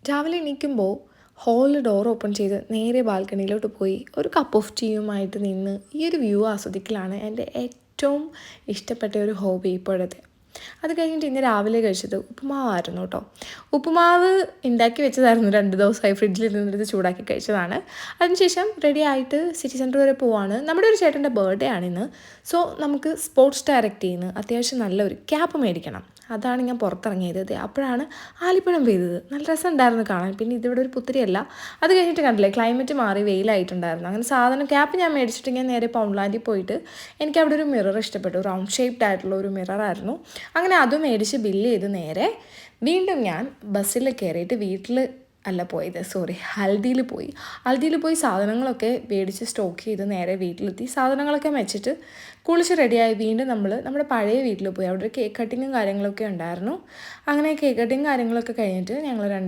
രാവിലെ എണീക്കുമ്പോൾ ഹാളിൽ ഡോർ ഓപ്പൺ ചെയ്ത് നേരെ ബാൽക്കണിയിലോട്ട് പോയി ഒരു കപ്പ് ഓഫ് ടീയുമായിട്ട് നിന്ന് ഈ ഒരു വ്യൂ ആസ്വദിക്കലാണ് എൻ്റെ ഏറ്റവും ഇഷ്ടപ്പെട്ട ഒരു ഹോബി ഇപ്പോഴത്തെ. അത് കഴിഞ്ഞിട്ട് ഇന്ന് രാവിലെ കഴിച്ചത് ഉപ്പുമാവായിരുന്നു കേട്ടോ. ഉപ്പുമാവ് ഉണ്ടാക്കി വെച്ചതായിരുന്നു, 2 ദിവസമായി ഫ്രിഡ്ജിൽ ഇരുന്നിട്ട് ചൂടാക്കി കഴിച്ചതാണ്. അതിനുശേഷം റെഡി ആയിട്ട് സിറ്റി സെൻറ്റർ വരെ പോവാണ്. നമ്മുടെ ഒരു ചേട്ടൻ്റെ ബർത്ത്ഡേ ആണിന്ന്. സോ നമുക്ക് സ്പോർട്സ് ഡയറക്റ്റ് ചെയ്യുന്ന അത്യാവശ്യം നല്ലൊരു ക്യാപ്പ് മേടിക്കണം. അതാണ് ഞാൻ പുറത്തിറങ്ങിയത്. അപ്പോഴാണ് ആലിപ്പഴം പെയ്തത്. നല്ല രസമുണ്ടായിരുന്നു കാണാൻ. പിന്നെ ഇതിവിടെ ഒരു പുത്തിരിയല്ല. അത് കഴിഞ്ഞിട്ട് കണ്ടില്ലേ, ക്ലൈമറ്റ് മാറി വെയിലായിട്ടുണ്ടായിരുന്നു. അങ്ങനെ സാധനം ക്യാപ്പ് ഞാൻ മേടിച്ചിട്ട് ഞാൻ നേരെ പൗൺലാൻഡിൽ പോയിട്ട് എനിക്ക് അവിടെ ഒരു മിറർ ഇഷ്ടപ്പെട്ടു. റൗണ്ട് ഷേപ്ഡ് ആയിട്ടുള്ള ഒരു മിററായിരുന്നു. അങ്ങനെ അതും മേടിച്ച് ബില്ല് ചെയ്ത് നേരെ വീണ്ടും ഞാൻ ബസ്സിൽ കയറിയിട്ട് വീട്ടിൽ അല്ല പോയത്, സോറി, ഹൽദിയിൽ പോയി സാധനങ്ങളൊക്കെ മേടിച്ച് സ്റ്റോക്ക് ചെയ്ത് നേരെ വീട്ടിലെത്തി. സാധനങ്ങളൊക്കെ വെച്ചിട്ട് കുളിച്ച് റെഡിയായി വീണ്ടും നമ്മൾ നമ്മുടെ പഴയ വീട്ടിൽ പോയി. അവിടെ ഒരു കേക്ക് കട്ടിങ്ങും കാര്യങ്ങളൊക്കെ ഉണ്ടായിരുന്നു. അങ്ങനെ കേക്ക് കട്ടിങ് കാര്യങ്ങളൊക്കെ കഴിഞ്ഞിട്ട് ഞങ്ങൾ